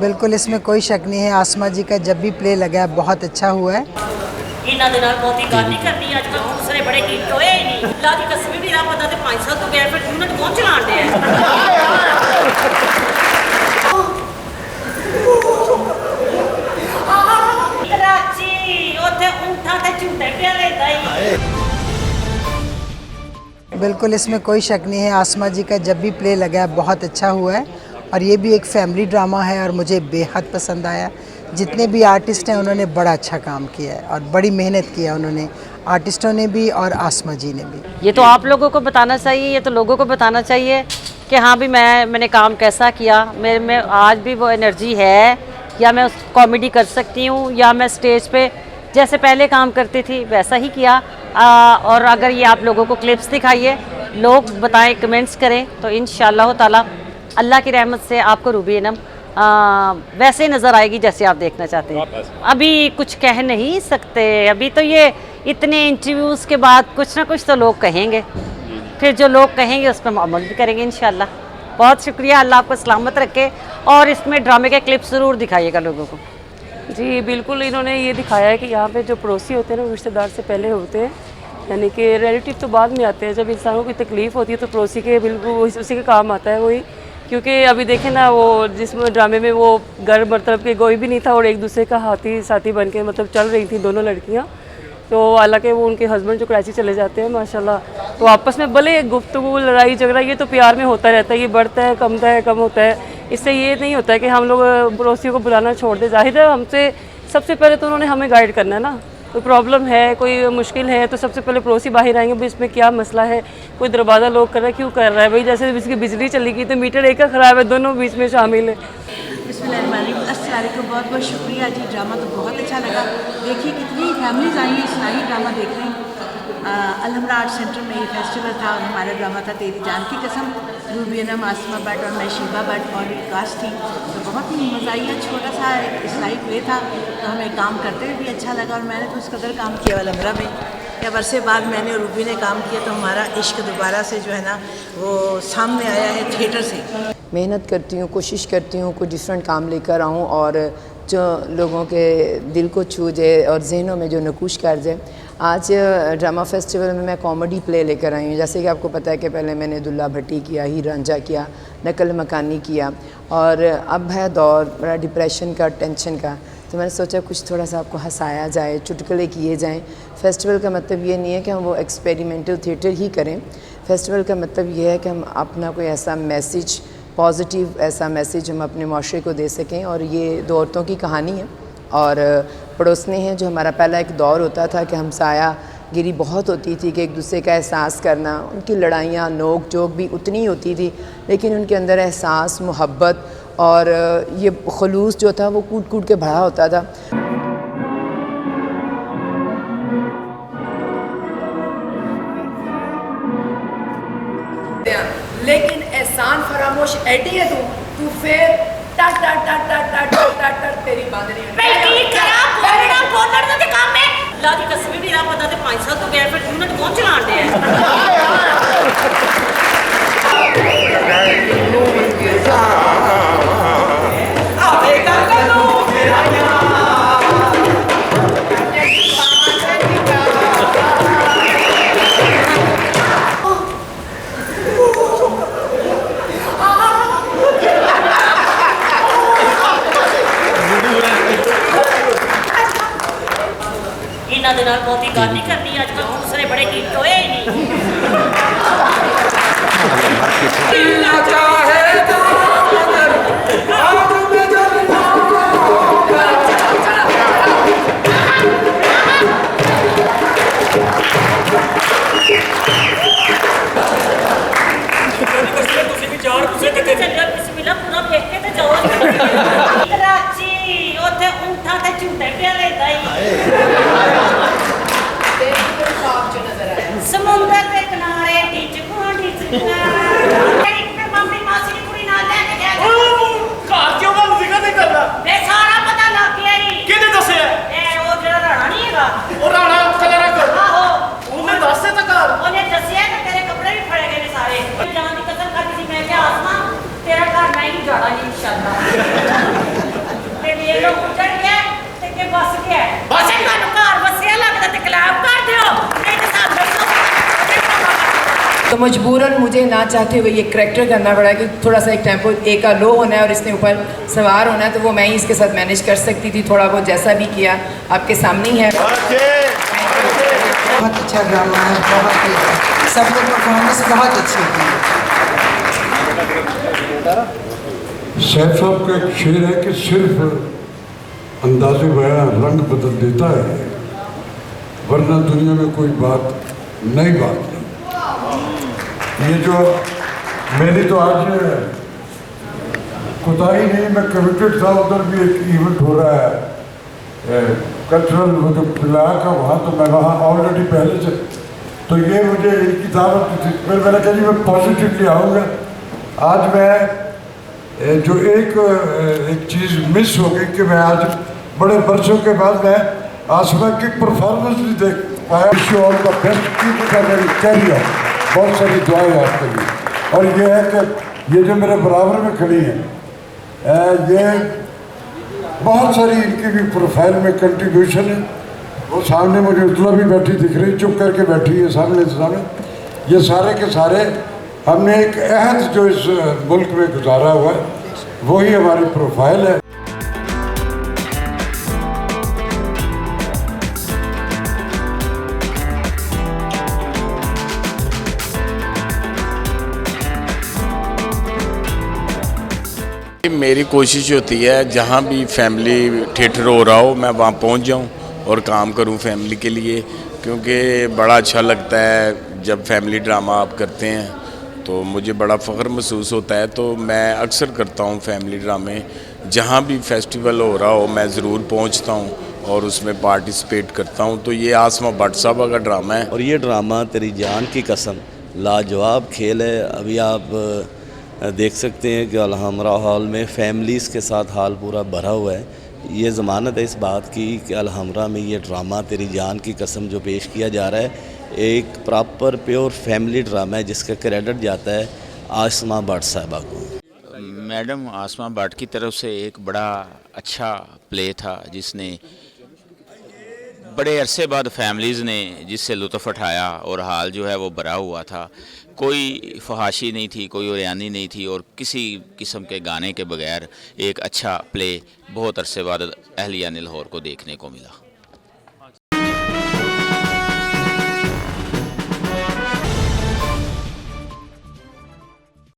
बिल्कुल इसमें कोई शक नहीं है। आसमा जी का जब भी प्ले लगा है बहुत अच्छा हुआ है। ਇਹਨਾਂ ਦੇ ਨਾਲ ਬਹੁਤੀ ਗੱਲ ਨਹੀਂ ਕਰਨੀ ਅੱਜ ਕੱਲ੍ਹ ਦੂਸਰੇ ਬੜੇ ਹਿੱਟ ਹੋਏ ਹੀ ਨਹੀਂ ਅੱਲਾ ਦੀ ਕਸਮ ਵੀ ਨਾ ਪਤਾ ਤੇ 5 ਸਾਲ ਤੋਂ ਗਿਆ ਫਿਰ ਯੂਨਿਟ ਕੌਣ ਚਲਾਉਂਦੇ ਆ ਕਰਾਚੀ ਉੱਥੇ ਊਂਠਾਂ ਤੇ ਝੂਟੇ ਪਿਆ ਲੈਂਦਾ ਹੀ बिल्कुल इसमें कोई शक नहीं है। आसमा जी का जब भी प्ले लगा है बहुत अच्छा हुआ है और ये भी एक फैमिली ड्रामा है और मुझे बेहद पसंद आया। जितने भी आर्टिस्ट हैं उन्होंने बड़ा अच्छा काम किया है और बड़ी मेहनत किया उन्होंने, आर्टिस्टों ने भी और आसमा जी ने भी। ये तो आप लोगों को बताना चाहिए, ये तो लोगों को बताना चाहिए कि हाँ भी मैंने काम कैसा किया, मेरे में आज भी वो एनर्जी है या मैं उस कॉमेडी कर सकती हूँ या मैं स्टेज पे जैसे पहले काम करती थी वैसा ही किया। और अगर ये आप लोगों को क्लिप्स दिखाइए, लोग बताएं, कमेंट्स करें तो इंशाअल्लाह ताला अल्लाह की रहमत से आपको रूबी इनम वैसे नज़र आएगी जैसे आप देखना चाहते हैं। अभी कुछ कह नहीं सकते, अभी तो ये इतने इंटरव्यूज़ के बाद कुछ ना कुछ तो लोग कहेंगे, फिर जो लोग कहेंगे उस पर अमल भी करेंगे इंशाअल्लाह। बहुत शुक्रिया, अल्लाह आपको सलामत रखे और इसमें ड्रामे के क्लिप्स ज़रूर दिखाइएगा लोगों को। जी बिल्कुल, इन्होंने ये दिखाया है कि यहाँ पे जो पड़ोसी होते हैं ना रिश्तेदार से पहले होते हैं, यानी कि रिलेटिव तो बाद में आते हैं। जब इंसानों की तकलीफ़ होती है तो पड़ोसी के बिल्कुल उसी के काम आता है वही। क्योंकि अभी देखें ना, वो जिसमें ड्रामे में वो घर मतलब के कोई भी नहीं था और एक दूसरे का हाथी साथी बन के मतलब चल रही थी दोनों लड़कियाँ। तो हालांकि वो उनके हस्बैंड जो कराची चले जाते हैं माशाल्लाह, तो आपस में भले गुफ्तगू लड़ाई झगड़ा ये तो प्यार में होता रहता है, ये बढ़ता है कम होता है। इससे ये नहीं होता है कि हम लोग पड़ोसियों को बुलाना छोड़ दें। जाहिर है हमसे सबसे पहले तो उन्होंने हमें गाइड करना है ना। कोई प्रॉब्लम है, कोई मुश्किल है तो सबसे पहले पड़ोसी बाहर आएंगे, भाई इसमें क्या मसला है, कोई दरवाज़ा लॉक कर रहा है क्यों कर रहा है, भाई जैसे इसकी बिजली चली गई तो मीटर एक का ख़राब है, दोनों बीच में शामिल है। अस्सलामुअलैकुम, बहुत बहुत शुक्रिया जी। ड्रामा तो बहुत अच्छा लगा। देखिए कितनी फैमिलीज आई हैं इस्लाही ड्रामा देख रही हैं। अलहमरा आर्ट सेंटर में ये फेस्टिवल था और हमारा ड्रामा था तेरी जान की कसम। रूबी इनम, आसमा भट्ट और मैं शीबा भट्ट और एक कास्ट थी, तो बहुत ही मज़ा आया। छोटा सा इस्लाही प्ले था तो हमें काम करते हुए भी अच्छा लगा और मैंने तो उस कदर काम किया अलहमरा में। जब अरसे बाद मैंने और रूबी ने काम किया तो हमारा इश्क दोबारा से जो है ना वो सामने आया है थिएटर से। मेहनत करती हूँ, कोशिश करती हूँ कोई डिफरेंट काम लेकर आऊँ और जो लोगों के दिल को छू जाए और जहनों में जो नकूश कर जाए। आज ड्रामा फेस्टिवल में मैं कॉमेडी प्ले लेकर आई हूँ। जैसे कि आपको पता है कि पहले मैंने दुल्ला भट्टी किया, हीर रांझा किया, नकल मकानी किया और अब है दौर बड़ा डिप्रेशन का, टेंशन का, तो मैंने सोचा कुछ थोड़ा सा आपको हंसाया जाए, चुटकुले किए जाएं। फेस्टिवल का मतलब ये नहीं है कि हम वो एक्सपेरिमेंटल थिएटर ही करें। फेस्टिवल का मतलब ये है कि हम अपना कोई ऐसा मैसेज, पॉजिटिव ऐसा मैसेज हम अपने माशरे को दे सकें। और ये दो औरतों की कहानी है और पड़ोसने हैं। जो हमारा पहला एक दौर होता था कि हमसाया गिरी बहुत होती थी कि एक दूसरे का एहसास करना, उनकी लड़ाइयाँ नोक झोंक भी उतनी ही होती थी, लेकिन उनके अंदर एहसास, मोहब्बत और ये खलूस जो था वो कूट कूट के भरा होता था। लेकिन एहसान फरामोश ऐडी है तू फिर टट टट टट टट टट टट टट तेरी बांधनी है। मैं की करा बोलना बोलना ते काम है अल्लाह की कसम भी ना पता ते 5 साल तो गया फिर यूनिट कौन चलाते ਇਹਨਾਂ ਦੇ ਨਾਲ ਬਹੁਤੀ ਗੱਲ ਨਹੀਂ ਕਰਨੀ ਅੱਜ ਕੱਲ੍ਹ ਦੂਸਰੇ ਬੜੇ ਹਿੱਟ ਹੋਏ ਹੀ ਨਹੀਂ ਤੁਸੀਂ ਵੀ ਜਾਣ ਤੁਸੀਂ ਕਿੱਥੇ ਚੱਲੇ ਬਿਸਮਿਲ੍ਲਾ ਪੂਰਾ ਵੇਖ ਕੇ ਤੇ ਜਾਓ ਕਰਾਚੀ ਉੱਥੇ ਊਂਠਾਂ ਤੇ ਝੂਟੇ ਪਿਆ ਲੈਂਦਾ ਹੀ ਸਮੁੰਦਰ ਦੇ ਕਿਨਾਰੇ ਢਿੱਚ ਇੱਕ ਤੇ ਮੰਮੀ ਮਾਸੀ ਦੀ ਕੁੜੀ ਨਾਲ ਲੈ ਕੇ ਗਿਆ ਘਰ ਕਿਉਂ ਗੱਲ ਜ਼ਿਕਰ ਨਹੀਂ ਕਰਦਾ ਵੇ ਸਾਰਾ ਪਤਾ ਲੱਗ ਗਿਆ ਹੀ ਕਿਹਨੇ ਦੱਸਿਆ ਇਹ ਉਹ ਜਿਹੜਾ ਰਾਣਾ ਨਹੀਂ ਹੈਗਾ ਉਹ ਰਾਣਾ ਕਲਰ ਕਰ ਆਹੋ ਉਹਨੇ ਦੱਸੇ ਤਾਂ ਘਰ ਉਹਨੇ ਦੱਸਿਆ ਕਿ ਤੇਰੇ ਕੱਪੜੇ ਵੀ ਫੜੇ ਗਏ ਨੇ ਸਾਰੇ ਜਾਨ ਦੀ ਕਸਮ ਖਾਦੀ ਸੀ ਮੈਂ ਕਿਹਾ ਆਸਮਾਂ ਤੇਰਾ ਘਰ ਮੈਂ ਹੀ ਜਾਣਾ ਇੰਸ਼ਾਅੱਲਾ तो मजबूरन मुझे ना चाहते हुए ये करैक्टर करना पड़ा कि थोड़ा सा एक टेम्पो एक का लो होना है और इसने ऊपर सवार होना है, तो वो मैं ही इसके साथ मैनेज कर सकती थी। थोड़ा बहुत जैसा भी किया आपके सामने ही है। बहुत अच्छा ड्रामा है, बहुत ही सब लोग परफॉर्मेंस बहुत अच्छी की। सैफ साहब का एक शेर है कि सिर्फ अंदाज़े बयां रंग बदल देता है, वरना दुनिया में कोई बात नई बात नहीं। ये जो मेरी तो आज कोताही नहीं, मैं कमिटेड था, उधर भी एक इवेंट हो रहा है कल्चरल वो जो पिला का, वहाँ तो मैं वहाँ ऑलरेडी पहले से, तो ये मुझे इनकी दावत थी। फिर मैंने कहा जी मैं पॉजिटिवली आऊँगा। आज मैं जो एक चीज़ मिस हो गई कि मैं आज बड़े वर्षों के बाद मैं आसमा की परफॉर्मेंस नहीं देख पाया। Wish you all the best, keep it a very career. बहुत सारी दुआएं आपके लिए। और ये है कि ये जो मेरे बराबर में खड़ी है, ये बहुत सारी इनकी भी प्रोफाइल में कंट्रीब्यूशन है। वो सामने मुझे उतला भी बैठी दिख रही, चुप करके बैठी है सामने। ये सारे के सारे हमने एक अहद जो इस मुल्क में गुजारा हुआ है, वही हमारी प्रोफाइल है। मेरी कोशिश होती है जहाँ भी फैमिली थिएटर हो रहा हो मैं वहाँ पहुँच जाऊँ और काम करूँ फैमिली के लिए, क्योंकि बड़ा अच्छा लगता है जब फैमिली ड्रामा आप करते हैं तो मुझे बड़ा फ़ख्र महसूस होता है। तो मैं अक्सर करता हूँ फैमिली ड्रामे, जहाँ भी फेस्टिवल हो रहा हो मैं ज़रूर पहुँचता हूँ और उसमें पार्टिसिपेट करता हूँ। तो ये आसमा भट्ट साहब का ड्रामा है और ये ड्रामा तेरी जान की कसम लाजवाब खेल है। अभी आप देख सकते हैं कि अलहमरा हॉल में फैमिलीज़ के साथ हाल पूरा भरा हुआ है। ये ज़मानत है इस बात की कि अलहमरा में ये ड्रामा तेरी जान की कसम जो पेश किया जा रहा है एक प्रॉपर प्योर फैमिली ड्रामा है, जिसका क्रेडिट जाता है आसमा भट्ट साहबा को। मैडम आसमा भट्ट की तरफ से एक बड़ा अच्छा प्ले था, जिसने बड़े अरसे बाद फैमिलीज़ ने जिससे लुत्फ़ उठाया और हाल जो है वो भरा हुआ था। कोई फहाशी नहीं थी, कोई ओरियानी नहीं थी और किसी किस्म के गाने के बगैर एक अच्छा प्ले बहुत अरसे बाद अहलिया लाहौर को देखने को मिला।